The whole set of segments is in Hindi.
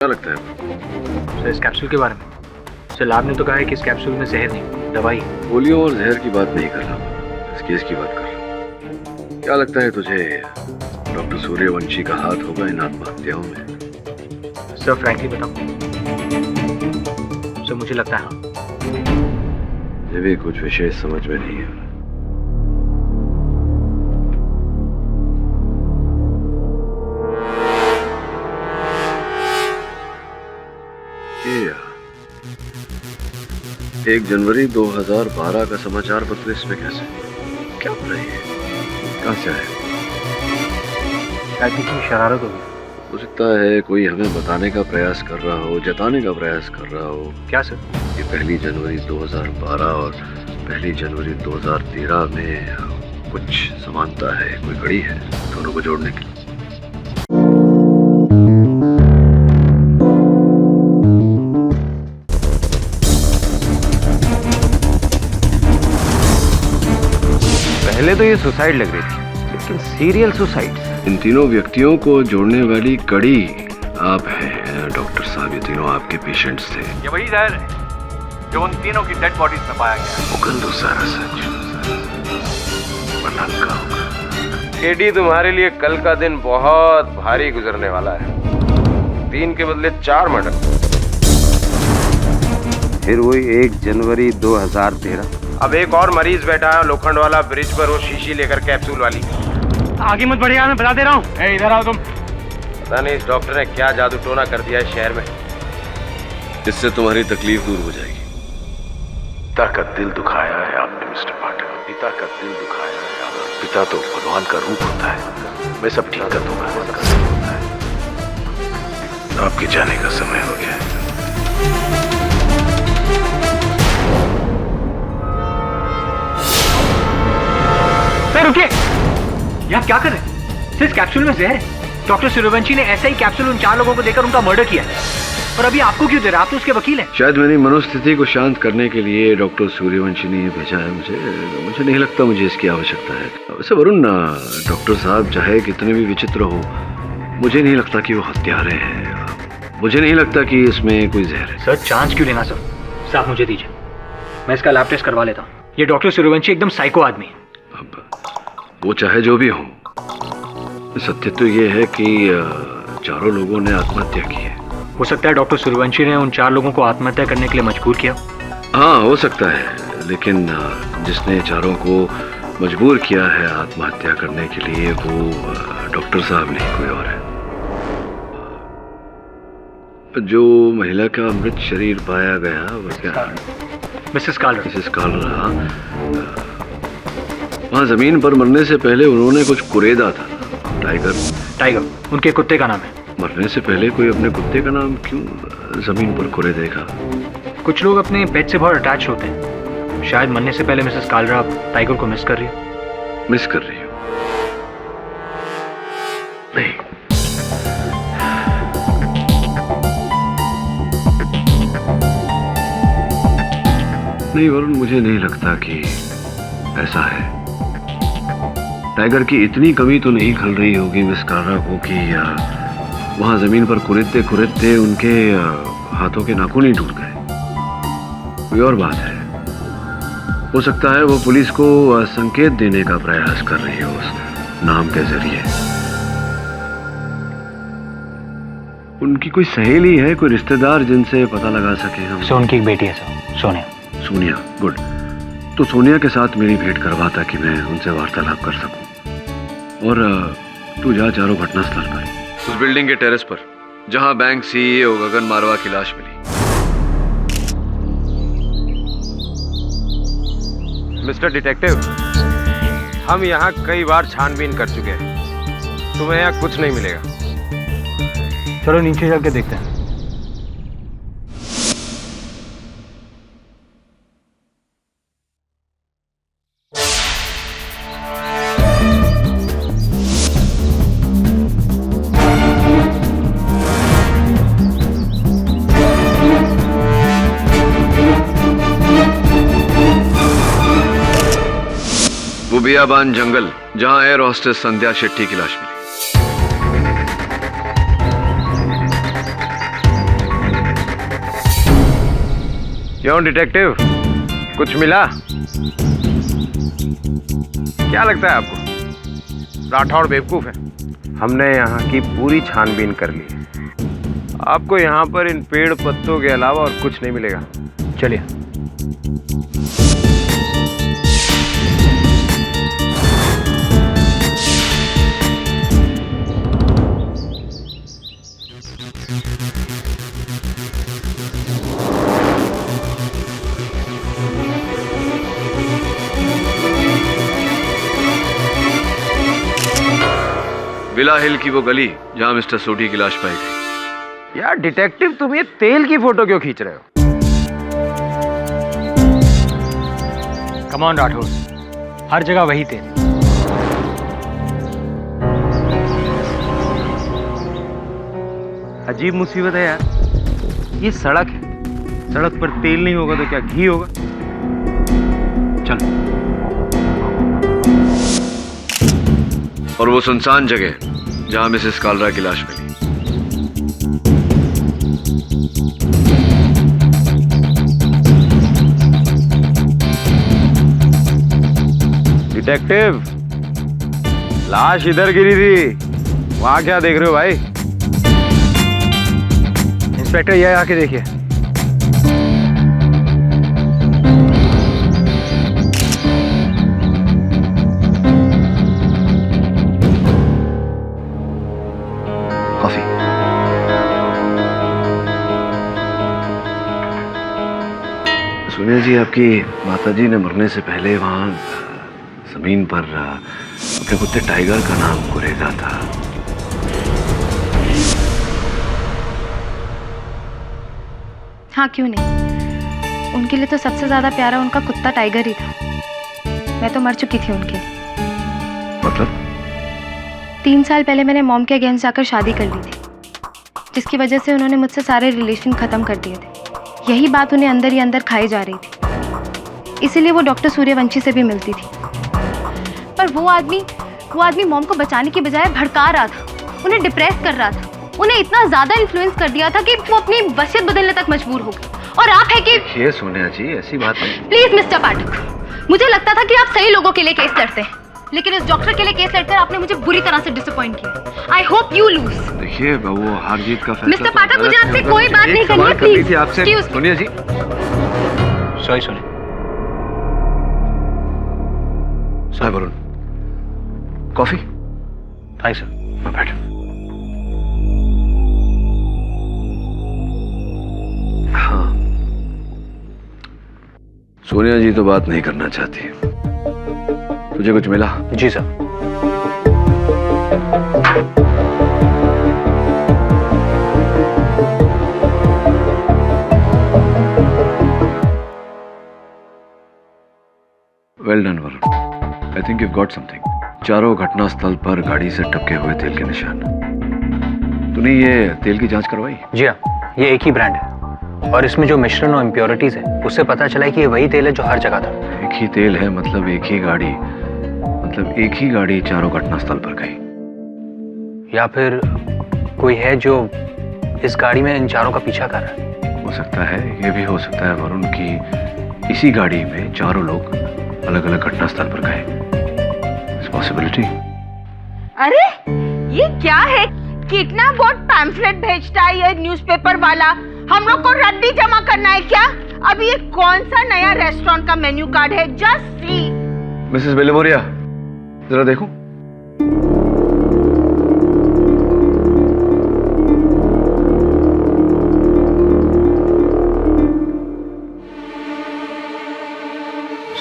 क्या लगता है? सर इस कैप्सूल के बारे में सर लैब ने तो कहा है कि इस कैप्सूल में जहर नहीं दवाई है। गोलियों और जहर की बात नहीं कर रहा मैं, इस केस की बात कर रहा हूँ। क्या लगता है तुझे डॉक्टर सूर्यवंशी का हाथ होगा इन आत्महत्याओं में? सर फ्रैंकली बताऊं सर मुझे लगता है हाँ। मुझे भी कुछ विशेष समझ में नहीं है। ये 1 जनवरी 2012 का समाचार पत्र इसमें कैसे? क्या हो रही है? कहाँ से आया? शायद किसी शरारत होगी। हो सकता है कोई हमें बताने का प्रयास कर रहा हो, जताने का प्रयास कर रहा हो। क्या सर? ये 1 जनवरी 2012 और 1 जनवरी 2013 में कुछ समानता है, कोई कड़ी है दोनों को जोड़ने के लिए। पहले तो ये सुसाइड लग रही थी, लेकिन सीरियल सुसाइड। इन तीनों व्यक्तियों को जोड़ने वाली कड़ी आप हैं डॉक्टर साहब। ये तीनों आपके पेशेंट्स थे। ये वही जहर है जो उन तीनों की डेड बॉडीज में पाया गया। मुकल दो सारा सच, वरना हल्का होगा। केडी, तुम्हारे लिए कल का दिन बहुत भारी गुजरने वाला है। 3 के बदले 4 मर्डर। फिर वही 1 जनवरी 2013। अब एक और मरीज बैठा है लोखंड वाला ब्रिज पर, वो शीशी लेकर कैप्सूल वाली। आगे मत बढ़िया, मैं बता दे रहा हूँ। इधर आओ तुम। पता नहीं इस डॉक्टर ने क्या जादू टोना कर दिया है शहर में। इससे तुम्हारी तकलीफ दूर हो जाएगी। पिता का दिल दुखाया है आपने मिस्टर पाठक, पिता का दिल दुखाया है आपने। पिता तो भगवान का रूप होता है। मैं सब ठीक कर दूंगा। आपके जाने का समय हो गया है। सर रुकिए, ये आप क्या कर रहे हैं? सर इस कैप्सूल में जहर है। डॉक्टर सूर्यवंशी ने ऐसा ही कैप्सूल उन 4 लोगों को देकर उनका मर्डर किया है। और अभी आपको क्यों दे रहे हैं? आप तो उसके वकील हैं। शायद मेरी मनोस्थिति को शांत करने के लिए डॉक्टर सूर्यवंशी ने ये भेजा है मुझे नहीं लगता मुझे इसकी आवश्यकता है। वैसे वरुण, डॉक्टर साहब चाहे कितने भी विचित्र हो, मुझे नहीं लगता कि वो हत्यारे हैं। मुझे नहीं लगता कि इसमें कोई जहर है। सर चांस क्यों लेना सर? आप मुझे दीजिए, मैं इसका लैब टेस्ट करवा लेता हूँ। ये डॉक्टर सूर्यवंशी एकदम साइको आदमी है। अब वो चाहे जो भी हो, सत्य तो ये है कि 4 लोगों ने आत्महत्या की है। हो सकता है डॉक्टर सूर्यवंशी ने उन 4 लोगों को आत्महत्या करने के लिए मजबूर किया। हाँ हो सकता है, लेकिन जिसने 4 को मजबूर किया है आत्महत्या करने के लिए वो डॉक्टर साहब नहीं, कोई और है। जो महिला का मृत शरीर पाया गया वो क्या? मिसेस कालरा। मिसेस कालरा। वहाँ जमीन पर मरने से पहले उन्होंने कुछ कुरेदा था। टाइगर उनके कुत्ते का नाम है। मरने से पहले कोई अपने कुत्ते का नाम क्यों जमीन पर कुरेदेगा? कुछ लोग अपने पेट से बहुत अटैच होते हैं। शायद मरने से पहले मिसेस कालरा टाइगर को मिस कर रही हो। मिस कर रही हो? नहीं, नहीं वरुण, मुझे नहीं लगता कि ऐसा है। टाइगर की इतनी कमी तो नहीं खल रही होगी मिस कालरा को कि वहां जमीन पर कुरेदते कुरेदते उनके हाथों के नाखून ही टूट गए। कोई और बात है। हो सकता है वो पुलिस को संकेत देने का प्रयास कर रही हो उस नाम के जरिए। उनकी कोई सहेली है, कोई रिश्तेदार जिनसे पता लगा सके हम? सो उनकी एक बेटी है सर, सोनिया। सोनिया, गुड। तो सोनिया के साथ मेरी भेंट करवा ताकि मैं उनसे वार्तालाप कर सकूं। और तू जा चारों घटनास्थल पर, उस बिल्डिंग के टेरेस पर जहां बैंक सीईओ गगन मारवा की लाश मिली। मिस्टर डिटेक्टिव, हम यहाँ कई बार छानबीन कर चुके हैं। तुम्हें यहाँ कुछ नहीं मिलेगा। चलो नीचे जाके देखते हैं। वो बियाबान जंगल जहां एयर हॉस्टेस संध्या शेट्टी की लाश मिली। क्यों डिटेक्टिव, कुछ मिला? क्या लगता है आपको राठौड़ बेवकूफ है? हमने यहाँ की पूरी छानबीन कर ली है। आपको यहाँ पर इन पेड़ पत्तों के अलावा और कुछ नहीं मिलेगा। चलिए। विला हिल की वो गली जहां मिस्टर सोढी की लाश पाई गई। यार डिटेक्टिव, तुम ये तेल की फोटो क्यों खींच रहे हो? कम ऑन राठौर, हर जगह वही तेल। अजीब मुसीबत है यार, ये सड़क है, सड़क पर तेल नहीं होगा तो क्या घी होगा? चलो। और वो सुनसान जगह जहां मिसेस कालरा की लाश मिली। डिटेक्टिव, लाश इधर गिरी थी, वहां क्या देख रहे हो भाई? इंस्पेक्टर, ये आके देखिए। कॉफी। सोनिया जी, आपकी माताजी ने मरने से पहले वहां जमीन पर अपने कुत्ते टाइगर का नाम कुरेदा था। हाँ, क्यों नहीं। उनके लिए तो सबसे ज्यादा प्यारा उनका कुत्ता टाइगर ही था। मैं तो मर चुकी थी उनके लिए। मतलब? 3 साल पहले मैंने मॉम के अगेंस्ट जाकर शादी कर ली थी, जिसकी वजह से उन्होंने मुझसे सारे रिलेशन खत्म कर दिए थे। यही बात उन्हें अंदर ही अंदर खाई जा रही थी, इसीलिए वो डॉक्टर सूर्यवंशी से भी मिलती थी। पर वो आदमी मॉम को बचाने की बजाय भड़का रहा था, उन्हें डिप्रेस कर रहा था, उन्हें इतना ज्यादा इन्फ्लुएंस कर दिया था कि वो अपनी वसीयत बदलने तक मजबूर हो गए। और आप है कि ये सोनिया जी, ऐसी बात नहीं। प्लीज मिस्टर पाठक, मुझे लगता था कि आप सही लोगों के लिए केस लड़ते हैं, लेकिन इस डॉक्टर के लिए केस लड़कर आपने मुझे बुरी तरह से डिसअपॉइंट किया। I hope you lose. देखिए, वो हार जीत का फैसला। मिस्टर पाठक, मुझे आपसे कोई बात नहीं करनी है, प्लीज। आपसे सोनिया जी। सॉरी सोनी। हाय वरुण, कॉफी? Hi sir. बैठ। हाँ, सोनिया जी तो बात नहीं करना चाहती। तुझे कुछ मिला? जी sir. Well done Varun, I think you got something. चारों घटना स्थल पर गाड़ी से टपके हुए तेल के निशान। तूने ये तेल की जांच करवाई? जी हाँ, ये एक ही ब्रांड है और इसमें जो मिश्रण और इम्प्योरिटीज है उससे पता चला है कि ये वही तेल है जो हर जगह था। एक ही तेल है मतलब एक ही गाड़ी, मतलब एक ही गाड़ी चारों घटना स्थल पर गई। या फिर कोई है जो इस गाड़ी में इन चारों का पीछा कर रहा है। हो सकता है, ये भी हो सकता है वरुण की इसी गाड़ी में चारों लोग अलग अलग घटना स्थल पर गए। It's possibility. अरे ये क्या है? कितना बोर्ड पैम्फलेट भेजता है ये न्यूज़पेपर वाला। हम लोग को रद्दी जमा करना है क्या? अभी ये कौन सा नया रेस्टोरेंट का मेन्यू कार्ड है? Just see. मिसेस बेलेमोरिया, जरा देखो।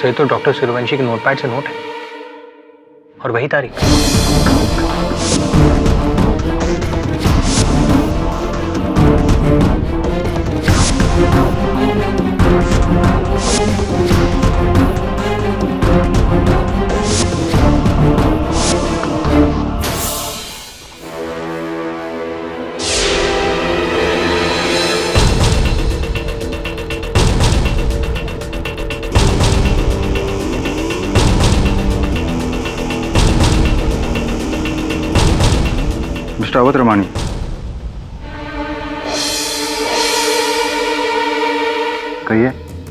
सही तो डॉक्टर सूर्यवंशी के नोटपैड से नोट है और वही तारीख। मिस्टर अवध रमानी, कहिए।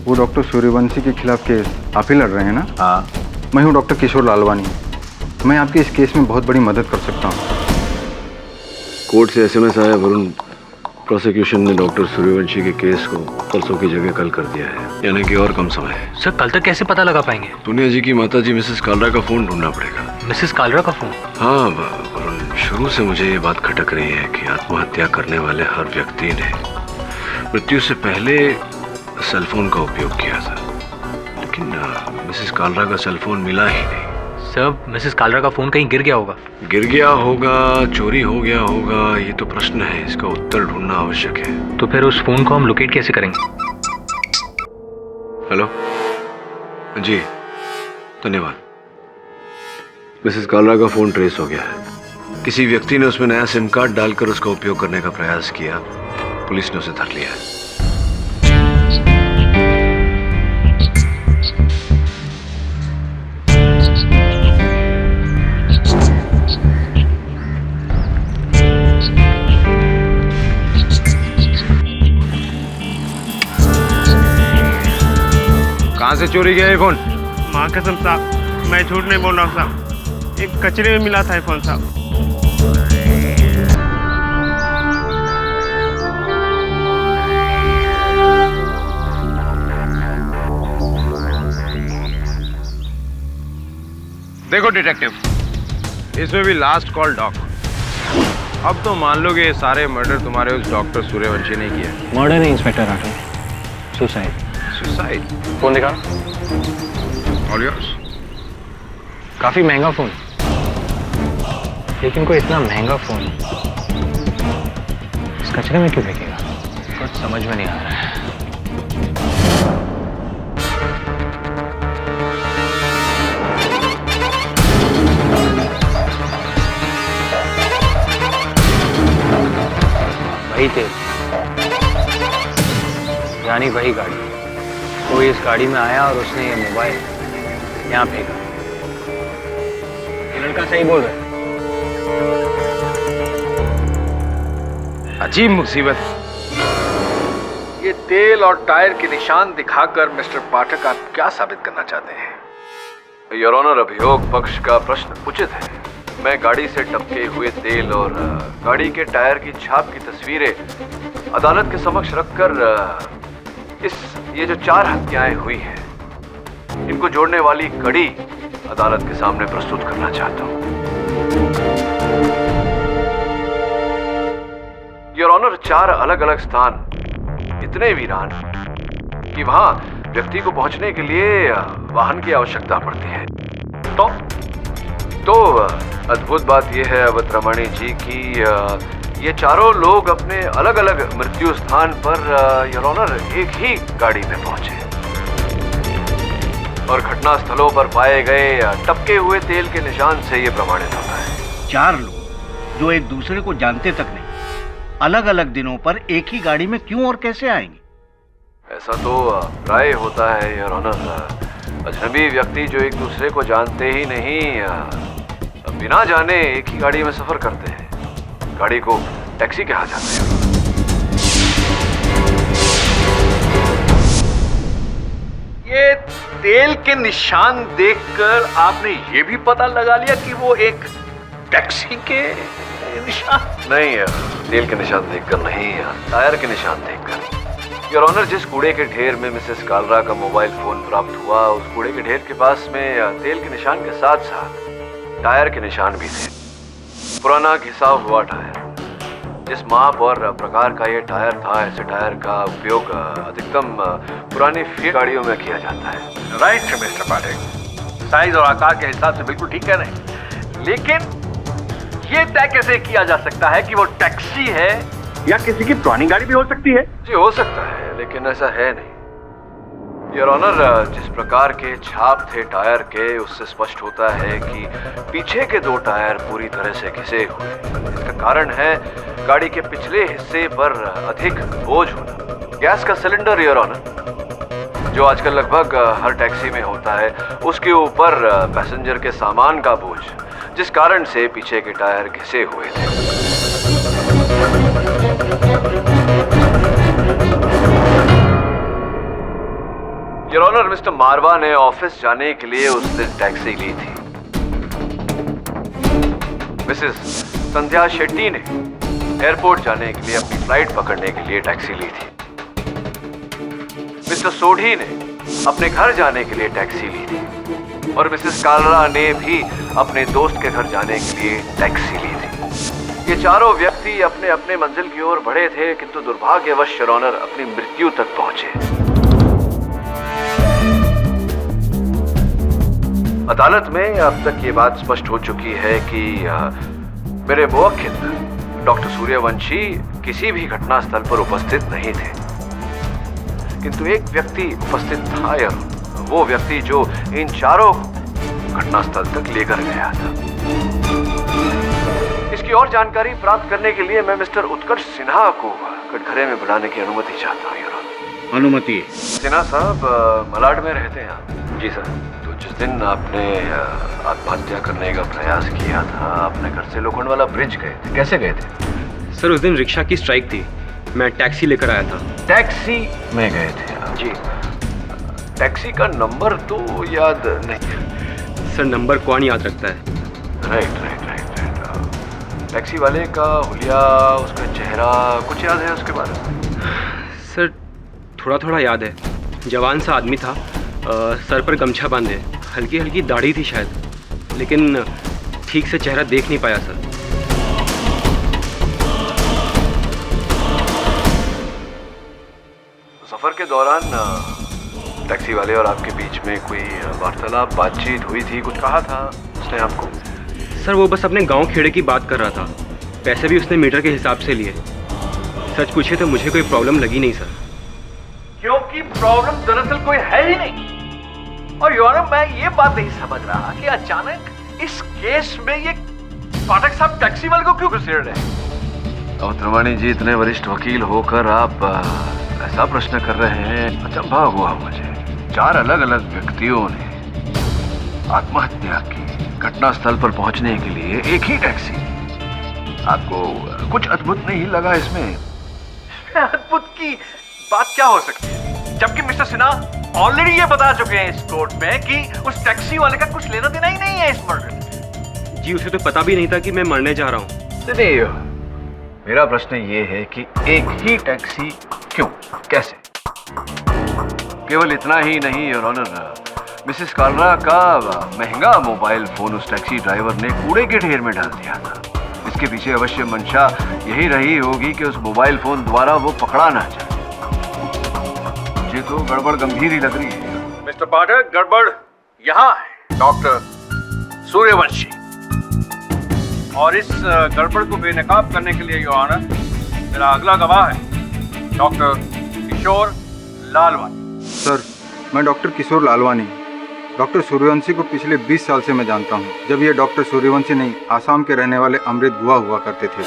वो डॉक्टर सूर्यवंशी के खिलाफ केस आप ही लड़ रहे हैं ना? हाँ। मैं हूँ डॉक्टर किशोर लालवानी। मैं आपकी इस केस में बहुत बड़ी मदद कर सकता हूँ। कोर्ट से एसएमएस आया वरुण, प्रोसिक्यूशन ने डॉक्टर सूर्यवंशी के केस को परसों की जगह कल कर दिया है, यानी कि और कम समय है। सर कल तक कैसे पता लगा पाएंगे? दुनिया जी की माता जी मिसेस कालरा का फोन ढूंढना पड़ेगा। मिसेस कालरा का फोन? हाँ वरुण, शुरू से मुझे ये बात खटक रही है कि आत्महत्या करने वाले हर व्यक्ति ने मृत्यु से पहले सेलफोन का उपयोग किया था, लेकिन मिसेस कालरा का सेलफोन मिला ही नहीं। सर मिसेस कालरा का फोन कहीं गिर गया होगा। गिर गया होगा, चोरी हो गया होगा, ये तो प्रश्न है, इसका उत्तर ढूंढना आवश्यक है। तो फिर उस फोन को हम लोकेट कैसे करेंगे? हेलो जी, धन्यवाद। मिसेस कालरा का फोन ट्रेस हो गया है। किसी व्यक्ति ने उसमें नया सिम कार्ड डालकर उसका उपयोग करने का प्रयास किया। पुलिस ने उसे धर लिया है। कहाँ से चोरी गया ये फोन? माँ कसम साहब, मैं झूठ नहीं बोल रहा हूँ साहब। एक कचरे में मिला था ये फोन साहब। देखो डिटेक्टिव, इसमें भी लास्ट कॉल डॉक। अब तो मान लो कि ये सारे मर्डर तुम्हारे उस डॉक्टर सूर्यवंशी ने किए। मर्डर नहीं inspector Rathore, suicide. Suicide? Phone दिखा। All yours. काफी महंगा फोन, लेकिन कोई इतना महंगा फोन इस कचरे में क्यों फेंकेगा? कुछ समझ में नहीं आ रहा है। वही थे, यानी वही गाड़ी। कोई इस गाड़ी में आया और उसने ये मोबाइल यहाँ फेंका। ये लड़का सही बोल रहा है। अजीब मुसीबत। ये तेल और टायर के निशान दिखाकर मिस्टर पाठक आप क्या साबित करना चाहते हैं? योर ऑनर, अभियोग पक्ष का प्रश्न उचित है। मैं गाड़ी से टपके हुए तेल और गाड़ी के टायर की छाप की तस्वीरें अदालत के समक्ष रखकर ये जो 4 हत्याएं हुई हैं, इनको जोड़ने वाली कड़ी अदालत के सामने प्रस्तुत करना चाहता हूं। योर ऑनर, 4 अलग अलग स्थान इतने वीरान कि वहां व्यक्ति को पहुंचने के लिए वाहन की आवश्यकता पड़ती है। तो अद्भुत बात यह है अवध रमणी जी की ये चारों लोग अपने अलग अलग मृत्यु स्थान पर योर ऑनर एक ही गाड़ी में पहुंचे और घटना स्थलों पर पाए गए टपके हुए तेल के निशान से ये प्रमाणित होता है। 4 लोग जो एक दूसरे को जानते तक नहीं, अलग अलग दिनों पर एक ही गाड़ी में क्यों और कैसे आएंगे? ऐसा तो प्राय होता है योर ऑनर। अजनबी व्यक्ति जो एक दूसरे को जानते ही नहीं, बिना जाने एक ही गाड़ी में सफर करते हैं। गाड़ी को टैक्सी कहा जाता है। ये तेल के निशान देखकर आपने ये भी पता लगा लिया कि वो एक टैक्सी के निशान? नहीं, तेल के निशान देखकर नहीं, टायर के निशान देखकर। योर ऑनर, जिस कूड़े के ढेर में मिसेस कालरा का मोबाइल फोन प्राप्त हुआ, उस कूड़े के ढेर के पास में तेल के निशान के साथ साथ टायर के निशान भी थे। पुराना घिसा हुआ टायर। जिस माप और प्रकार का ये टायर था, ऐसे टायर का उपयोग अधिकतम पुरानी फिएट गाड़ियों में किया जाता है। राइट मिस्टर पाठक, साइज और आकार के हिसाब से बिल्कुल ठीक कह रहे हैं, लेकिन ये तय कैसे किया जा सकता है कि वो टैक्सी है या किसी की पुरानी गाड़ी भी हो सकती है? जी हो सकता है, लेकिन ऐसा है नहीं। योर ऑनर, जिस प्रकार के छाप थे टायर के, उससे स्पष्ट होता है कि पीछे के 2 टायर पूरी तरह से घिसे हुए। इसका कारण है गाड़ी के पिछले हिस्से पर अधिक बोझ होना। गैस का सिलेंडर योर ऑनर, जो आजकल लगभग हर टैक्सी में होता है, उसके ऊपर पैसेंजर के सामान का बोझ, जिस कारण से पीछे के टायर घिसे हुए थे। योर ऑनर, मिस्टर मारवा ने ऑफिस जाने के लिए उस दिन टैक्सी ली थी। मिसेस संध्या शेट्टी ने एयरपोर्ट जाने के लिए अपनी फ्लाइट पकड़ने के लिए टैक्सी ली थी। मिस्टर सोढ़ी ने अपने घर जाने के लिए टैक्सी ली थी और मिसेस कालरा ने भी अपने दोस्त के घर जाने के लिए टैक्सी ली थी। ये चारों व्यक्ति अपने अपने मंजिल की ओर बढ़े थे, किंतु दुर्भाग्यवश योर ऑनर अपनी मृत्यु तक पहुंचे। अदालत में अब तक ये बात स्पष्ट हो चुकी है कि मेरे मुवक्किल डॉक्टर सूर्यवंशी किसी भी घटना स्थल पर उपस्थित नहीं थे, किंतु एक व्यक्ति उपस्थित था, या वो व्यक्ति जो इन चारों घटना स्थल तक लेकर गया था। इसकी और जानकारी प्राप्त करने के लिए मैं मिस्टर उत्कर्ष सिन्हा को कटघरे में बुलाने की अनुमति चाहता हूँ। अनुमति? सिन्हा साहब मलाड में रहते हैं। जी सर। तो जिस दिन आपने आत्महत्या करने का प्रयास किया था, अपने घर से लोखंडवाला ब्रिज गए थे, कैसे गए थे? सर उस दिन रिक्शा की स्ट्राइक थी, मैं टैक्सी लेकर आया था। टैक्सी में गए थे आप? जी। टैक्सी का नंबर तो याद नहीं? सर नंबर कौन याद रखता है? राइट। टैक्सी वाले का हुलिया, उसका चेहरा कुछ याद है उसके बारे में? सर थोड़ा थोड़ा याद है। जवान सा आदमी था, सर पर गमछा बांधे, हल्की हल्की दाढ़ी थी शायद, लेकिन ठीक से चेहरा देख नहीं पाया सर। सफर के दौरान टैक्सी वाले और आपके बीच में कोई वार्तालाप, बातचीत हुई थी? कुछ कहा था उसने आपको? सर वो बस अपने गांव खेड़े की बात कर रहा था। पैसे भी उसने मीटर के हिसाब से लिए। सच पूछे तो मुझे कोई प्रॉब्लम लगी नहीं सर। क्योंकि प्रॉब्लम दरअसल कोई है ही नहीं। और योर ऑनर, मैं ये बात नहीं समझ रहा कि अचानक इस केस में ये पाठक साहब टैक्सी वाले को क्यों घुसेड़ रहे हैं? और त्रिवाणी जी, इतने वरिष्ठ वकील होकर आप ऐसा प्रश्न कर रहे हैं, अचंभा हुआ मुझे। 4 अलग अलग व्यक्तियों ने आत्महत्या की, घटना स्थल पर पहुंचने के लिए एक ही टैक्सी। आपको कुछ अद्भुत नहीं लगा इसमें? अद्भुत की बात क्या हो सकती है, जबकि मिस्टर सिन्हा ऑलरेडी ये बता चुके हैं इस कोर्ट में कि उस टैक्सी वाले का कुछ लेना देना ही नहीं है इस मर्डर से। जी उसे तो पता भी नहीं था कि मैं मरने जा रहा हूँ। नहीं, मेरा प्रश्न ये है कि एक ही टैक्सी क्यों, कैसे? केवल इतना ही नहीं योर ऑनर, मिसेस कालरा का महंगा मोबाइल फोन उस टैक्सी ड्राइवर ने कूड़े के ढेर में डाल दिया था। इसके पीछे अवश्य मंशा यही रही होगी कि उस मोबाइल फोन द्वारा वो पकड़ा ना जाए। मुझे तो गड़बड़ गंभीर ही लग रही है। मिस्टर पाठक, गड़बड़ यहाँ है डॉक्टर सूर्यवंशी, और इस गड़बड़ को बेनकाब करने के लिए योर ऑनर मेरा अगला गवाह है डॉक्टर किशोर लालवानी। सर मैं डॉक्टर किशोर लालवानी डॉक्टर सूर्यवंशी को पिछले 20 साल से मैं जानता हूँ, जब ये डॉक्टर सूर्यवंशी नहीं, आसाम के रहने वाले अमृत गुहा हुआ करते थे।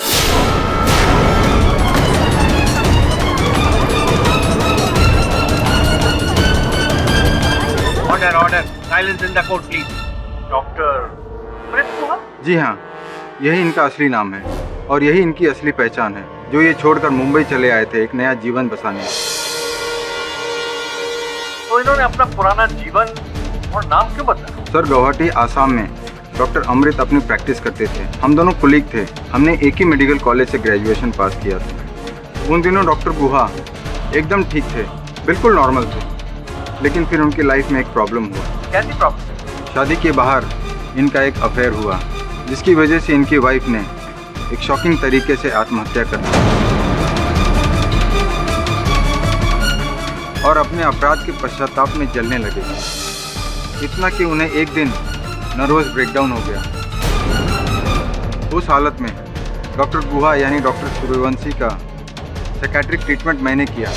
Order, silence in the court please. Doctor Amrit Guha? जी हाँ, यही इनका असली नाम है और यही इनकी असली पहचान है, जो ये छोड़कर मुंबई चले आए थे एक नया जीवन बसाने। तो इन्होंने अपना पुराना जीवन और नाम क्यों बदला? सर गुवाहाटी आसाम में डॉक्टर अमृत अपनी प्रैक्टिस करते थे। हम दोनों कुलीग थे, हमने एक ही मेडिकल कॉलेज से ग्रेजुएशन पास किया था। उन दिनों डॉक्टर गुहा एकदम ठीक थे, बिल्कुल नॉर्मल थे, लेकिन फिर उनकी लाइफ में एक प्रॉब्लम हुआ। कैसी प्रॉब्लम? शादी के बाहर इनका एक अफेयर हुआ, जिसकी वजह से इनकी वाइफ ने एक शॉकिंग तरीके से आत्महत्या कर दी और अपने अपराध के पश्चाताप में जलने लगे। इतना कि उन्हें एक दिन नर्वस ब्रेकडाउन हो गया। उस हालत में डॉक्टर गुहा यानी डॉक्टर सूर्यवंशी का साइकियाट्रिक ट्रीटमेंट मैंने किया।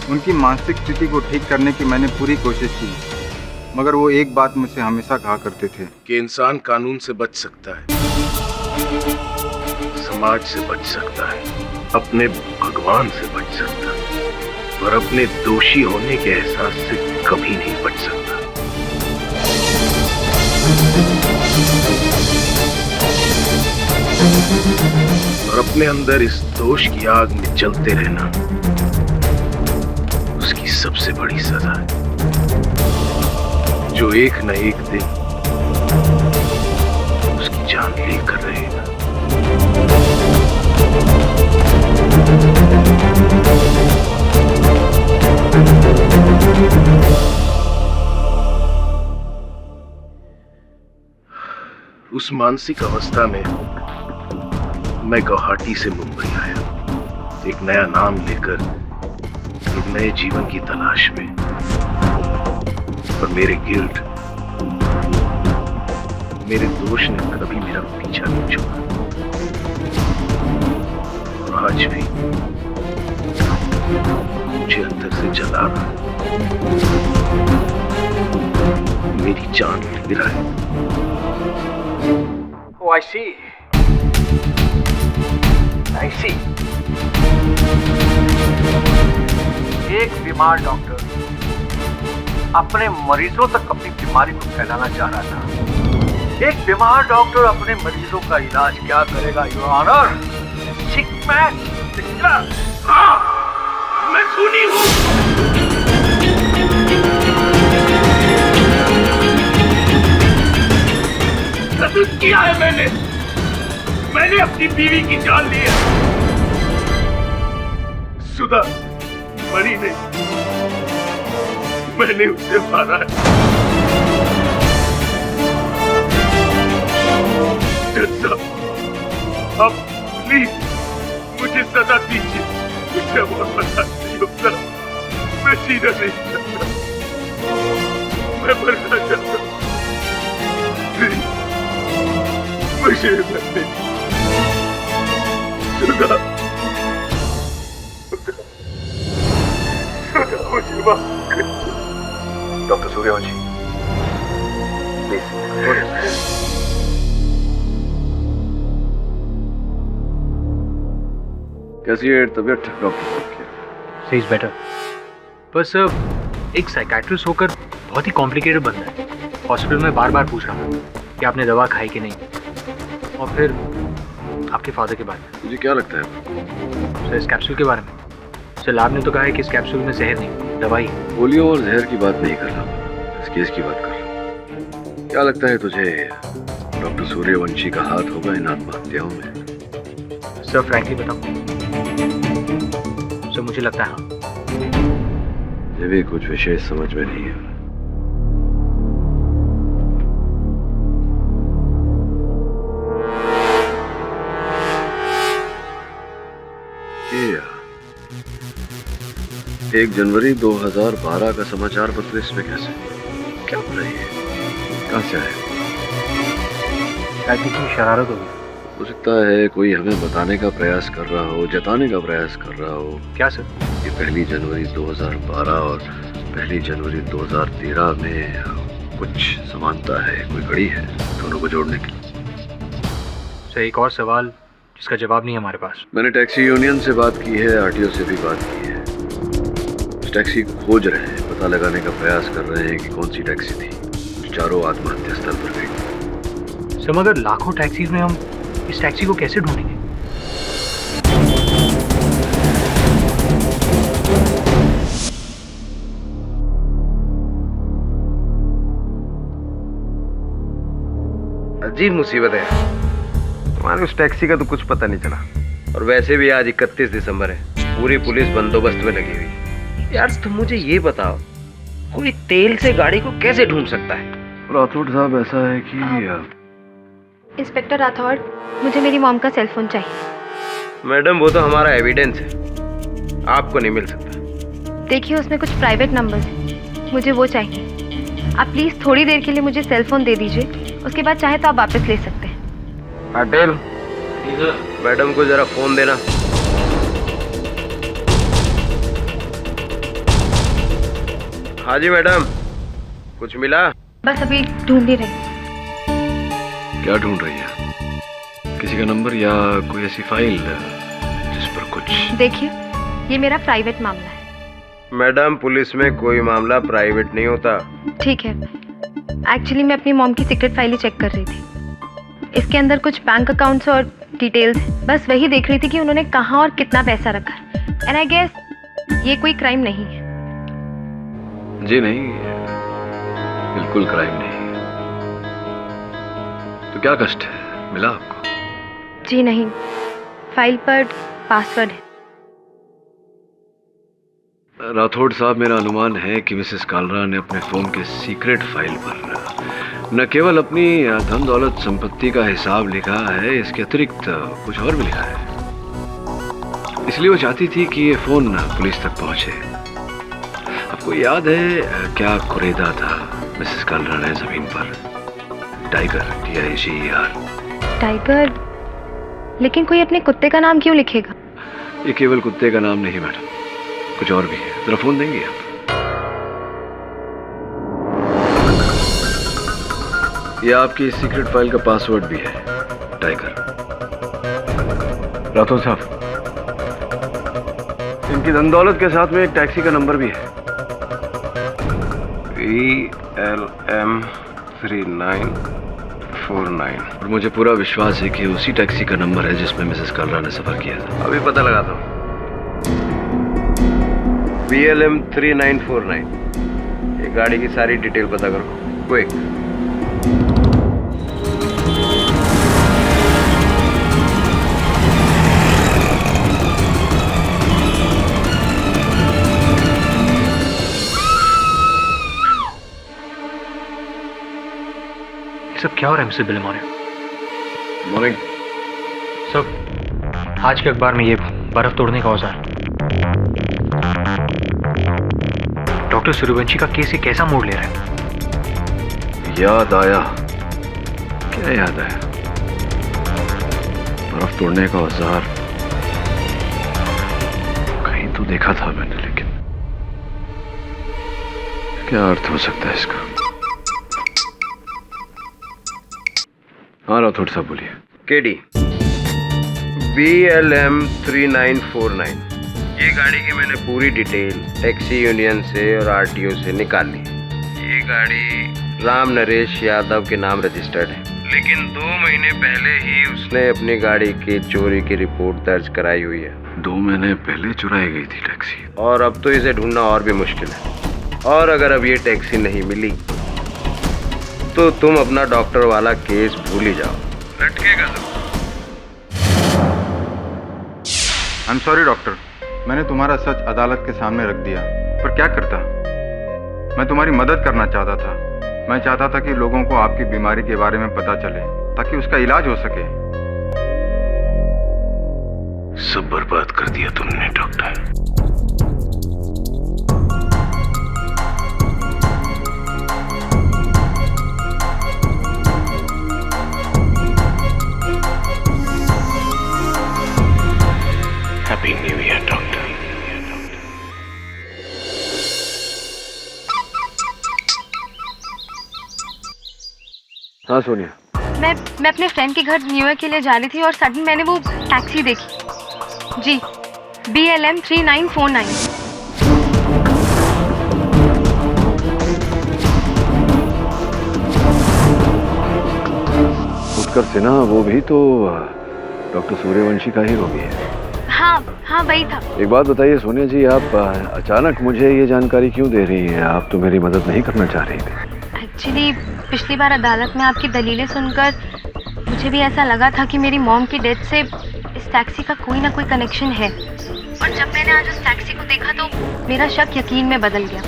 उनकी मानसिक स्थिति को ठीक करने की मैंने पूरी कोशिश की, मगर वो एक बात मुझसे हमेशा कहा करते थे कि इंसान कानून से बच सकता है, समाज से बच सकता है, अपने भगवान से बच सकता है, पर अपने दोषी होने के एहसास से कभी नहीं बच सकता। और अपने अंदर इस दोष की आग में जलते रहना, उसकी सबसे बड़ी सजा है जो एक न एक दिन उसकी जान लेकर रहेगा। उस मानसिक अवस्था में मैं गुवाहाटी से मुंबई आया, एक नया नाम लेकर, एक नए जीवन की तलाश में। पर मेरे गिल्ट, मेरे दोष ने कभी मेरा पीछा नहीं छोड़ा। और आज भी मुझे अंदर से जला रहा, मेरी जान ले रहा है। Oh, I see. I see. एक बीमार डॉक्टर अपने मरीजों तक अपनी बीमारी को फैलाना चाह रहा था। एक बीमार डॉक्टर अपने मरीजों का इलाज क्या करेगा, योर ऑनर? सिक मैन, मैं सुनी हूं। कत्ल किया है मैंने अपनी बीवी की जान ली है। सुधा मरी नहीं, मैंने उसे मारा है। जज साहब, अब प्लीज मुझे सजा दीजिए। मुझे और बर्दाश्त नहीं होता, मैं जीना नहीं चाहता, मैं मरना चाहता। प्लीज मुझे मरने दीजिए। सुधा, मुझे माफ कर। Doctor Suryavanshi, please. कैसी है तबीयत डॉक्टर? C is better. बस एक साइकाट्रिस्ट होकर बहुत ही कॉम्प्लिकेटेड बंदा है। हॉस्पिटल में बार बार पूछ रहा था कि आपने दवा खाई कि नहीं, और फिर आपके फादर के बारे में। मुझे क्या लगता है सर, इस कैप्सूल के बारे में। सर, लैब ने तो कहा है कि इस कैप्सूल में जहर नहीं, दवाई। पोलियो और जहर की बात नहीं कर रहा, इस केस की बात कर रहा। क्या लगता है तुझे डॉक्टर सूर्यवंशी का हाथ होगा इन आत्महत्याओं में? सर, फ्रैंकली बताऊं सर, मुझे लगता है हाँ। मुझे भी कुछ विशेष समझ में नहीं है। ये 1 जनवरी 2012 का समाचार पत्र इसमें कैसे? क्या हो रही है? कहाँ से आया? शायद किसी शरारत होगी। हो सकता है कोई हमें बताने का प्रयास कर रहा हो, जताने का प्रयास कर रहा हो। क्या सर? ये 1 जनवरी 2012 और 1 जनवरी 2013 में कुछ समानता है, कोई कड़ी है दोनों को जोड़ने की। सर, एक और सवाल जिसका जवाब नहीं है हमारे पास। मैंने टैक्सी यूनियन से बात की है, आरटीओ से भी बात की है। इस टैक्सी को खोज रहे हैं, पता लगाने का प्रयास कर रहे हैं कि कौन सी टैक्सी थी जो चारों आत्महत्या स्थल पर गई। सर, मगर लाखों टैक्सीज में हम इस टैक्सी को कैसे ढूंढेंगे? अजीब मुसीबत है। तुम्हारे उस टैक्सी का तो कुछ पता नहीं चला, और वैसे भी आज 31 दिसंबर है, पूरी पुलिस बंदोबस्त में लगी हुई। यार तुम मुझे ये बताओ, कोई तेल से गाड़ी को कैसे ढूंढ सकता है? राठौड़ साहब, ऐसा है कि इंस्पेक्टर राठौड़, मुझे मेरी मॉम का सेल फोन चाहिए। मैडम, वो तो हमारा एविडेंस है, आपको नहीं मिल सकता। देखिए, उसमें कुछ प्राइवेट नंबर्स हैं, मुझे वो चाहिए। आप प्लीज थोड़ी देर के लिए मुझे सेल फोन दे दीजिए, उसके बाद चाहे तो आप वापस ले सकते हैं। पटेल, मैडम को जरा फोन देना। हाँ जी मैडम, कुछ मिला? बस अभी ढूंढ ही रही। क्या ढूंढ रही है? किसी का नंबर या कोई ऐसी फाइल जिस पर कुछ? देखिए, ये मेरा प्राइवेट मामला है। मैडम, पुलिस में कोई मामला प्राइवेट नहीं होता। ठीक है, एक्चुअली मैं अपनी मॉम की सीक्रेट फाइल ही चेक कर रही थी। इसके अंदर कुछ बैंक अकाउंट्स और डिटेल्स, बस वही देख रही थी कि उन्होंने कहाँ और कितना पैसा रखा। एंड आई गेस ये कोई क्राइम नहीं है। जी नहीं, बिल्कुल क्राइम नहीं। तो क्या कष्ट है, मिला आपको? जी नहीं, फाइल पर पासवर्ड है। राठौड़ साहब, मेरा अनुमान है कि मिसेस कालरा ने अपने फोन के सीक्रेट फाइल पर न केवल अपनी धन दौलत संपत्ति का हिसाब लिखा है, इसके अतिरिक्त कुछ और भी लिखा है। इसलिए वो चाहती थी कि ये फोन पुलिस तक पहुंचे। आपको याद है क्या कुरेदा था मिसेस कालरा ने जमीन पर? Tiger, TIGER। टाइगर? लेकिन कोई अपने कुत्ते का नाम क्यों लिखेगा? ये केवल कुत्ते का नाम नहीं मैडम, कुछ और भी है। जरा फोन देंगे आप? ये आपकी सीक्रेट फाइल का पासवर्ड भी है, टाइगर। राठौर साहब, इनकी धन दौलत के साथ में एक टैक्सी का नंबर भी है, VLM 3949। और मुझे पूरा विश्वास है कि उसी टैक्सी का नंबर है जिसमें मिसेस कालरा ने सफर किया था। अभी पता लगाता हूँ। VLM 3949। ये गाड़ी की सारी डिटेल पता करो, क्विक। सब क्या हो रहा है मिस्टर बिलेमोरे? मॉर्निंग। सब आज के अखबार में ये बर्फ तोड़ने का औजार, डॉक्टर सूर्यवंशी का केस ये कैसा मोड़ ले रहा है? याद आया। क्या याद आया? बर्फ तोड़ने का औजार कहीं तो देखा था मैंने, लेकिन क्या अर्थ हो सकता है इसका? हाँ राठौड़ साहब बोलिए। KD VLM 3949। ये गाड़ी की मैंने पूरी डिटेल टैक्सी यूनियन से और RTO से निकाल ली। ये गाड़ी राम नरेश यादव के नाम रजिस्टर्ड है, लेकिन 2 महीने पहले ही उसने अपनी गाड़ी की चोरी की रिपोर्ट दर्ज कराई हुई है। 2 महीने पहले चुराई गई थी टैक्सी, और अब तो इसे ढूंढना और भी मुश्किल है। और अगर अब ये टैक्सी नहीं मिली तो तुम अपना डॉक्टर वाला केस भूल ही जाओ, लटकेगा तो। आई एम सॉरी डॉक्टर, मैंने तुम्हारा सच अदालत के सामने रख दिया, पर क्या करता। मैं तुम्हारी मदद करना चाहता था। मैं चाहता था कि लोगों को आपकी बीमारी के बारे में पता चले ताकि उसका इलाज हो सके। सब बर्बाद कर दिया तुमने doctor. Happy new year doctor. हाँ सोनिया। मैं अपने फ्रेंड के घर न्यू ईयर के लिए जा रही थी और सडन मैंने वो टैक्सी देखी। जी, BLM 3949। उत्कर्ष सिन्हा, वो भी तो डॉक्टर सूर्यवंशी का ही रोगी है। हाँ वही था। एक बात बताइए सोनिया जी, आप अचानक मुझे ये जानकारी क्यों दे रही हैं? आप तो मेरी मदद नहीं करना चाह रही थी। एक्चुअली पिछली बार अदालत में आपकी दलीलें सुनकर मुझे भी ऐसा लगा था कि मेरी मॉम की डेथ से इस टैक्सी का कोई ना कोई कनेक्शन है, और जब मैंने आज उस टैक्सी को देखा तो मेरा शक यकीन में बदल गया।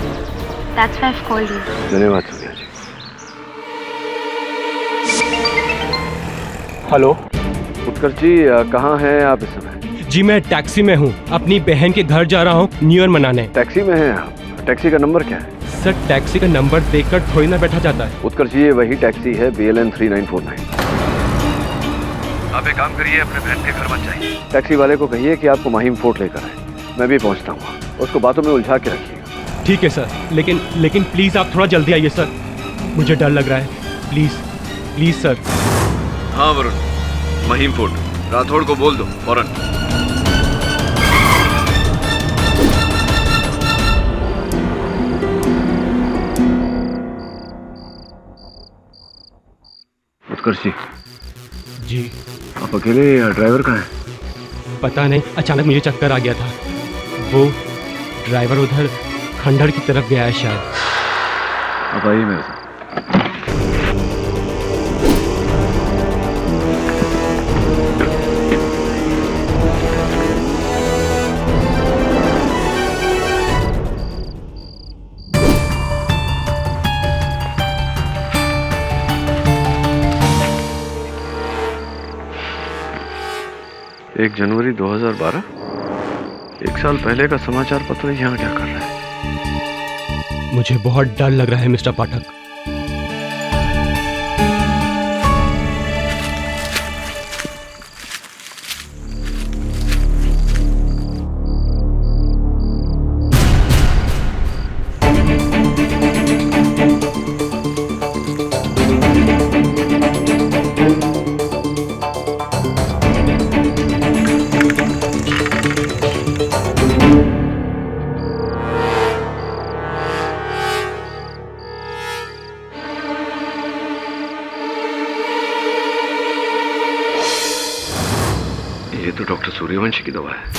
That's why I've called you. धन्यवाद सोनिया जी। हेलो उत्कर्ष जी, कहाँ हैं आप इस समय? जी, मैं टैक्सी में हूँ, अपनी बहन के घर जा रहा हूँ न्यू ईयर मनाने। टैक्सी में हैं आप? टैक्सी का नंबर क्या है? सर, टैक्सी का नंबर देखकर थोड़ी ना बैठा जाता है। उत्कर्ष जी, ये वही टैक्सी है, BLM 3949। आप एक काम करिए, अपने बहन के घर मत जाइए। टैक्सी वाले को कहिए कि आपको माहिम फोर्ट लेकर आए। मैं भी पहुंचता हूँ, उसको बातों में उलझा के रखिएगा। ठीक है सर, लेकिन प्लीज आप थोड़ा जल्दी आइए सर, मुझे डर लग रहा है। Please sir. हाँ वरुण, माहिम फोर्ट, राठौड़ को बोल दो फौरन। उत्कर्ष जी, आप अकेले या ड्राइवर कहाँ है? पता नहीं, अचानक मुझे चक्कर आ गया था। वो ड्राइवर उधर खंडहर की तरफ गया है शायद। अब आइए मेरे साथ। एक जनवरी 2012, एक साल पहले का समाचार पत्र यहाँ क्या कर रहा है? मुझे बहुत डर लग रहा है मिस्टर पाठक। ये तो डॉक्टर सूर्यवंशी की दवा है।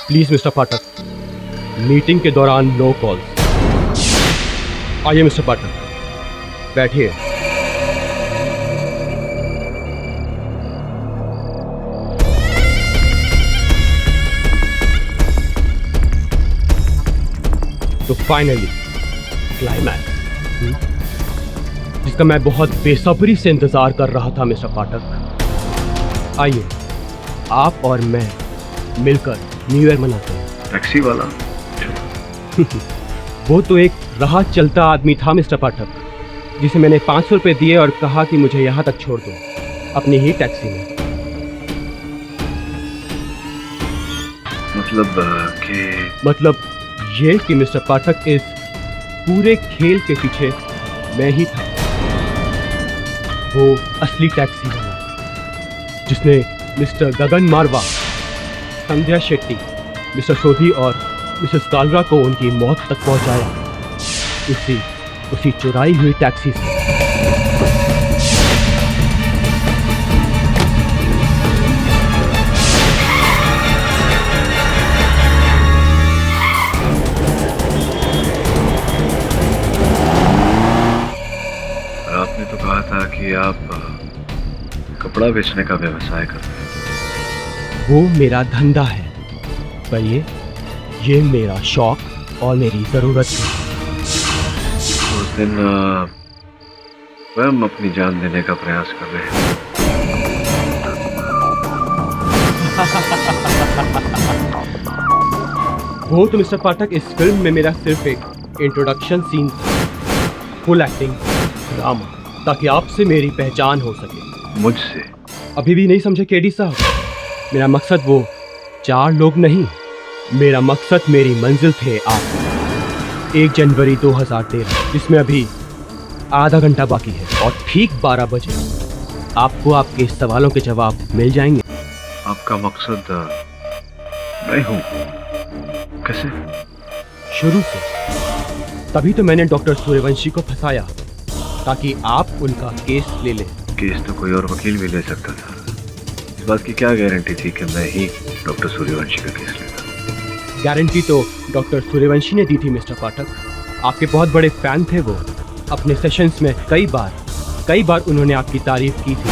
प्लीज मिस्टर पाठक, मीटिंग के दौरान नो कॉल। आइए मिस्टर पाठक, बैठिए। तो फाइनली क्लाइमैक्स, जिसका मैं बहुत बेसब्री से इंतजार कर रहा था मिस्टर पाठक। आइए, आप और मैं मिलकर न्यू ईयर मनाते हैं। टैक्सी वाला वो तो एक राह चलता आदमी था मिस्टर पाठक, जिसे मैंने 500 रुपये दिए और कहा कि मुझे यहाँ तक छोड़ दो अपनी ही टैक्सी में। मतलब ये कि मिस्टर पाठक, इस पूरे खेल के पीछे मैं ही था, वो असली टैक्सी वाला जिसने मिस्टर गगन मारवा, संध्या शेट्टी, मिस्टर सोधी और मिसेस कालरा को उनकी मौत तक पहुंचाया, उसी चुराई हुई टैक्सी से। आपने तो कहा था कि आप कपड़ा बेचने का व्यवसाय करते हैं। वो मेरा धंधा है, पर ये मेरा शौक और मेरी जरूरत है। उस दिन स्वयं अपनी जान देने का प्रयास कर रहे हैं। वो तो मिस्टर पाठक, इस फिल्म में मेरा सिर्फ एक इंट्रोडक्शन सीन था, फुल एक्टिंग ड्रामा, ताकि आपसे मेरी पहचान हो सके। मुझसे? अभी भी नहीं समझे केडी साहब? मेरा मकसद वो 4 लोग नहीं, मेरा मकसद मेरी मंजिल थे आप। 1 जनवरी 2013, जिसमें अभी आधा घंटा बाकी है, और ठीक 12 बजे आपको आपके सवालों के जवाब मिल जाएंगे। आपका मकसद मैं हूँ? कैसे? शुरू से। तभी तो मैंने डॉक्टर सूर्यवंशी को फंसाया, ताकि आप उनका केस ले लें। केस तो कोई और वकील भी ले सकता था। इस बात की क्या गारंटी थी कि मैं ही डॉक्टर सूर्यवंशी का केस लेता? गारंटी तो डॉक्टर सूर्यवंशी ने दी थी मिस्टर पाठक। आपके बहुत बड़े फैन थे वो। अपने सेशंस में कई बार उन्होंने आपकी तारीफ की थी।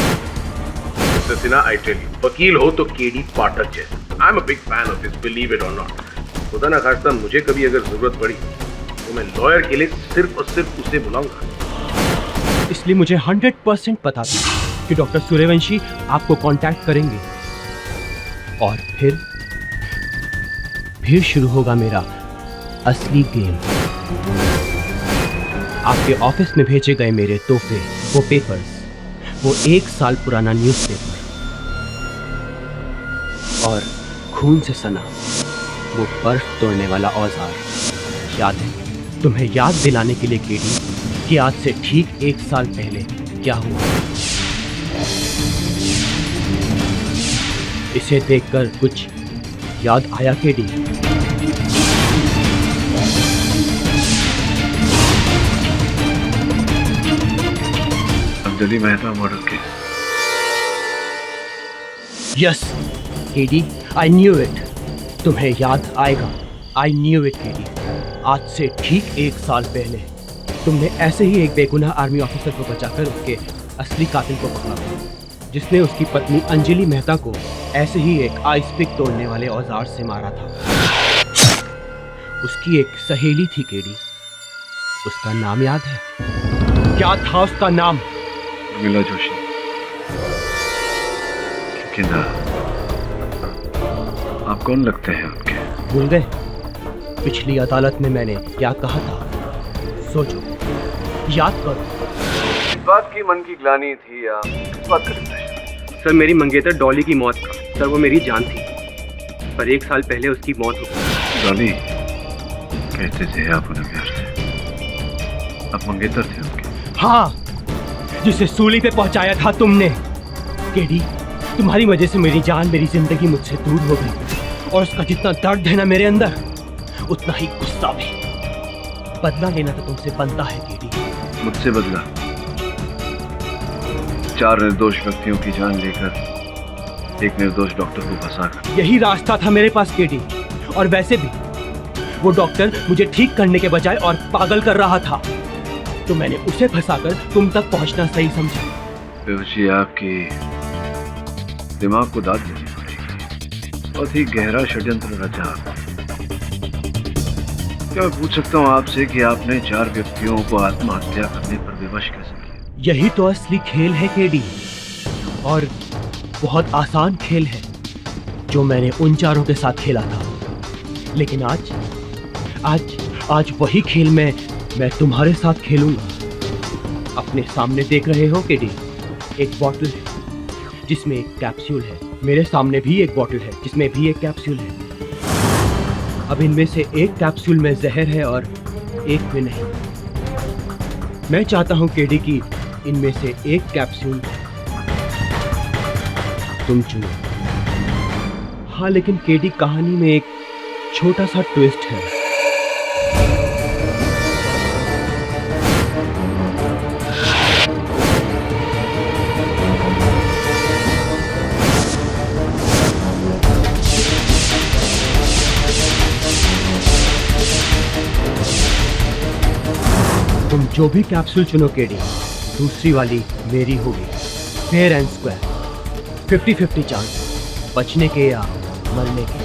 Mister Sinha, I tell you, वकील हो तो केडी पाठक जैसे। I am a big fan of his, believe it और नॉट। खुदा ना खास्ता मुझे कभी अगर जरूरत पड़ी तो मैं लॉयर के लिए सिर्फ और सिर्फ उसे बुलाऊंगा। इसलिए मुझे 100% पता था कि डॉक्टर सूर्यवंशी आपको कांटेक्ट करेंगे, और फिर शुरू होगा मेरा असली गेम। आपके ऑफिस में भेजे गए मेरे तोहफे, वो पेपर्स, वो 1 साल पुराना न्यूज़पेपर, और खून से सना वो बर्फ तोड़ने वाला औजार। याद है? तुम्हें याद दिलाने के लिए केडी, कि आज से ठीक 1 साल पहले क्या हुआ। इसे देखकर कुछ याद आया KD? Anjali Mehta murder case. Yes KD, I knew it. तुम्हें याद आएगा। I knew it KD. आज से ठीक 1 साल पहले तुमने ऐसे ही एक बेगुनाह आर्मी ऑफिसर को बचाकर उसके असली कातिल को पकड़ा, जिसने उसकी पत्नी अंजलि मेहता को ऐसे ही एक आइस पिक तोड़ने वाले औजार से मारा था। उसकी एक सहेली थी केडी, उसका नाम याद है? क्या था उसका नाम? उर्मिला जोशी। लेकिन आप कौन लगते हैं उनके? भूल गए? पिछली अदालत में मैंने क्या कहा था? सोचो, याद करो। इस बात की मन की ग्लानि थी या किस बात का डिप्रेशन? सर, मेरी मंगेतर डॉली की मौत का। सर, वो मेरी जान थी, पर 1 साल पहले उसकी मौत हो गई। डॉली कहते थे आप उन्हें प्यार से। आप मंगेतर थे उनके? हाँ, जिसे सूली पे पहुंचाया था तुमने। केडी, तुम्हारी वजह से मेरी जान, मेरी जिंदगी मुझसे दूर हो गई, और उसका जितना दर्द है ना मेरे अंदर, उतना ही गुस्सा भी। बदला लेना तो तुमसे बनता है केडी। मुझसे बदला? 4 निर्दोष व्यक्तियों की जान लेकर एक निर्दोष डॉक्टर को फंसाकर। यही रास्ता था मेरे पास केडी, और वैसे भी वो डॉक्टर मुझे ठीक करने के बजाय और पागल कर रहा था, तो मैंने उसे फंसाकर तुम तक पहुंचना सही समझा। बेवशी, आपकी दिमाग को दाद देनी पड़ेगी। बहुत ही गहरा षड्यंत्र रचा। क्या मैं पूछ सकता हूँ आपसे कि आपने 4 व्यक्तियों को आत्महत्या करने पर विवश कैसे किया? यही तो असली खेल है केडी, और बहुत आसान खेल है जो मैंने उन 4 के साथ खेला था। लेकिन आज वही खेल मैं तुम्हारे साथ खेलूंगा। अपने सामने देख रहे हो केडी, एक बॉटल है जिसमें एक कैप्सूल है। मेरे सामने भी एक बॉटल है जिसमें भी एक कैप्सूल है। अब इनमें से एक कैप्सूल में जहर है और एक में नहीं। मैं चाहता हूं केडी कि इनमें से एक कैप्सूल तुम चुनो। हाँ, लेकिन केडी, कहानी में एक छोटा सा ट्विस्ट है। तुम जो भी कैप्सूल चुनो केडी, दूसरी वाली मेरी होगी। फेयर एंड स्क्वायर, 50-50 चांस, बचने के या मरने के।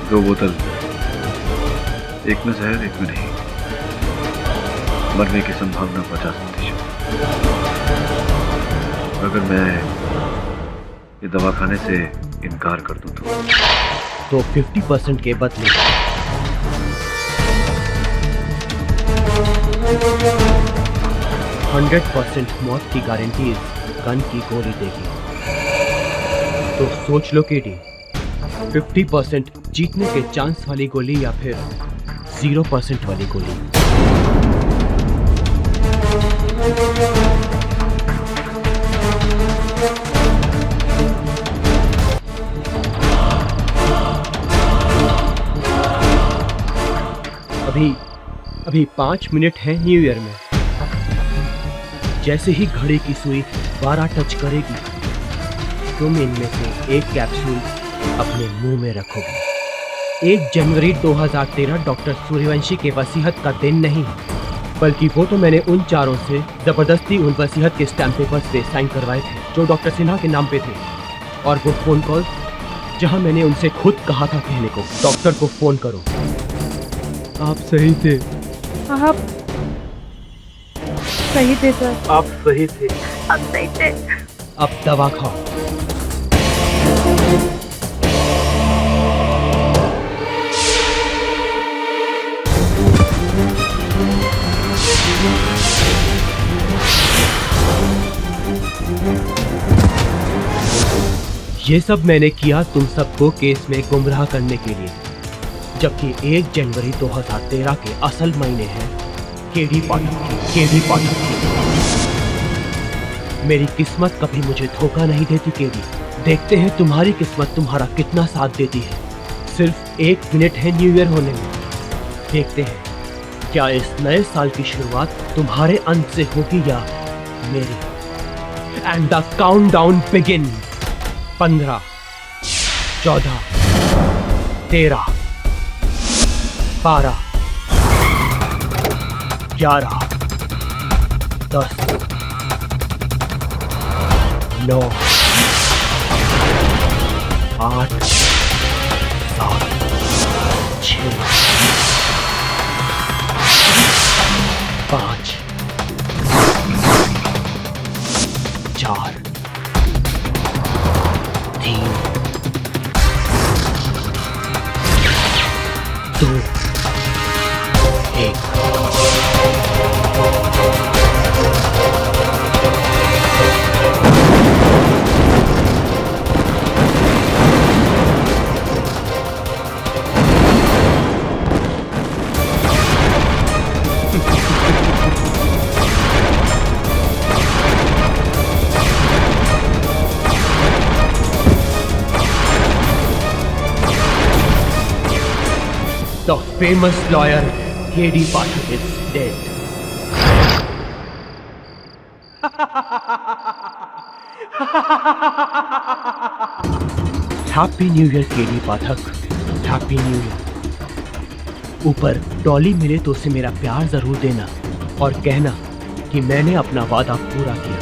2 बोतल, एक में जहर, एक में नहीं। मरने की संभावना 50%। अगर मैं ये दवा खाने से इनकार कर दूं तो 50% के बदले 100% मौत की गारंटी इस गन की गोली देगी। तो सोच लो केडी, 50% जीतने के चांस वाली गोली या फिर 0% वाली गोली। अभी 5 मिनट है न्यू ईयर में। जैसे ही घड़ी की सुई 12 टच करेगी, तुम इनमें से एक कैप्सूल अपने मुंह में रखोगे। 1 जनवरी 2013 डॉक्टर सूर्यवंशी के वसीयत का दिन नहीं, बल्कि वो तो मैंने उन 4 से जबरदस्ती उन वसीयत के स्टैम्प पेपर्स पे साइन करवाए थे जो डॉक्टर सिन्हा के नाम पे थे। और वो फोन कॉल जहां मैंने उनसे खुद कहा था कहने को, डॉक्टर को फोन करो, आप सही थे, आप सही थे सर, आप सही थे, आप सही थे। अब दवा खाओ। ये सब मैंने किया तुम सबको केस में गुमराह करने के लिए, जबकि 1 जनवरी 2013 के असल महीने हैं केडी पाठक की। मेरी किस्मत कभी मुझे धोखा नहीं देती केडी। देखते हैं तुम्हारी किस्मत तुम्हारा कितना साथ देती है। सिर्फ 1 मिनट है न्यू ईयर होने में। देखते हैं क्या इस नए साल की शुरुआत तुम्हारे अंत से होगी या मेरी। And the countdown begin. 15, 14, 13, 12, 11, 10, 9, 8, 7, 6, 5, 4, 3, 2, 1। The famous lawyer K.D. Pathak is dead. Happy New Year K.D. Pathak. Happy New Year. ऊपर डॉली मिले तो उसे मेरा प्यार जरूर देना और कहना कि मैंने अपना वादा पूरा किया।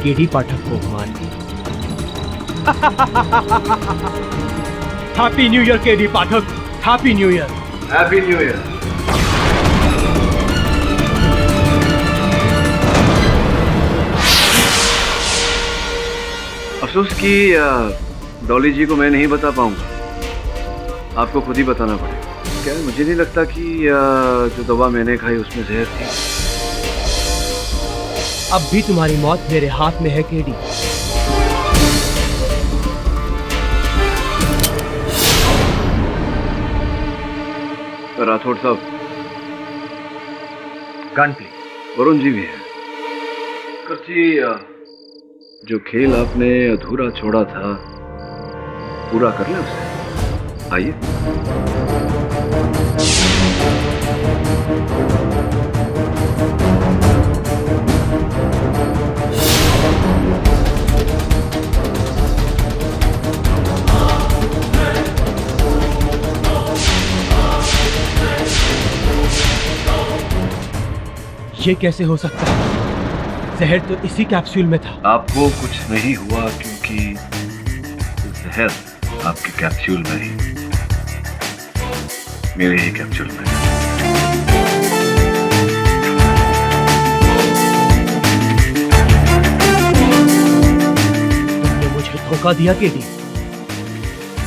केडी पाठक को मान के। Happy new year KD Pathak. Happy new year. Happy new year. अफसोस कि डॉली जी को मैं नहीं बता पाऊंगा, आपको खुद ही बताना पड़ेगा। क्या मुझे नहीं लगता कि जो दवा मैंने खाई उसमें जहर थी। अब भी तुम्हारी मौत मेरे हाथ में है केडी। राठौड़ साहब, गन प्लीज। वरुण जी भी है। जी, जो खेल आपने अधूरा छोड़ा था पूरा कर लें उसे। आइए। ये कैसे हो सकता है? जहर तो इसी कैप्सूल में था। आपको कुछ नहीं हुआ क्योंकि जहर आपके कैप्सूल में ही, मेरे ही कैप्सूल में। तुमने मुझे धोखा दिया केडी।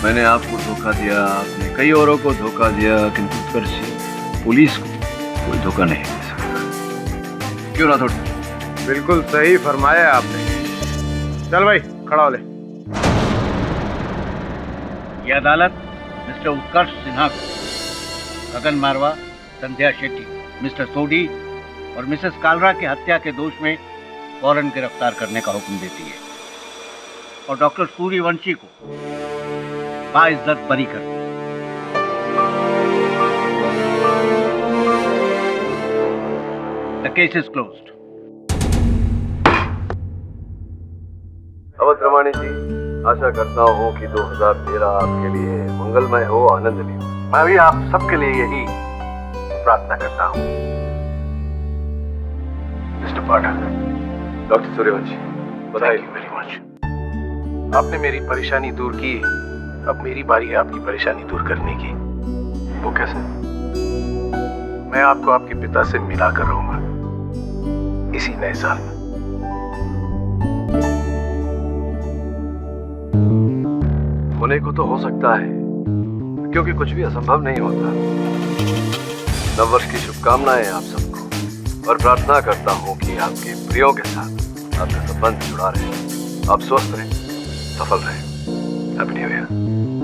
मैंने आपको धोखा दिया, आपने कई औरों को धोखा दिया, किंतु उत्कर्ष पुलिस को कोई धोखा नहीं दे सकता। क्यों राठौड़? बिल्कुल सही फरमाया आपने। चल भाई खड़ा हो ले। ये अदालत मिस्टर उत्कर्ष सिन्हा को गगन मारवा, संध्या शेट्टी, मिस्टर सोडी और मिसेस कालरा के हत्या के दोष में फौरन गिरफ्तार करने का हुक्म देती है और डॉक्टर सूर्यवंशी को बाइज्जत बरी करती है। The case is closed. Awadh Ramani जी, आशा करता हूँ कि 2013 आपके लिए मंगलमय हो, आनंदमय हो। मैं भी आप सबके लिए यही प्रार्थना करता हूँ। मिस्टर पाठक, डॉक्टर सूर्यवंशी, बधाई। Thank you very much. आपने मेरी परेशानी दूर की, अब मेरी बारी है आपकी परेशानी दूर करने की। वो कैसे? मैं आपको आपके पिता से मिला कर रहूंगा इसी नए साल में। होने को तो हो सकता है, क्योंकि कुछ भी असंभव नहीं होता। नववर्ष की शुभकामनाएं आप सबको, और प्रार्थना करता हूँ कि आपके प्रियों के साथ आपका संबंध जुड़ा रहे, आप स्वस्थ रहें, सफल रहें। Happy new year.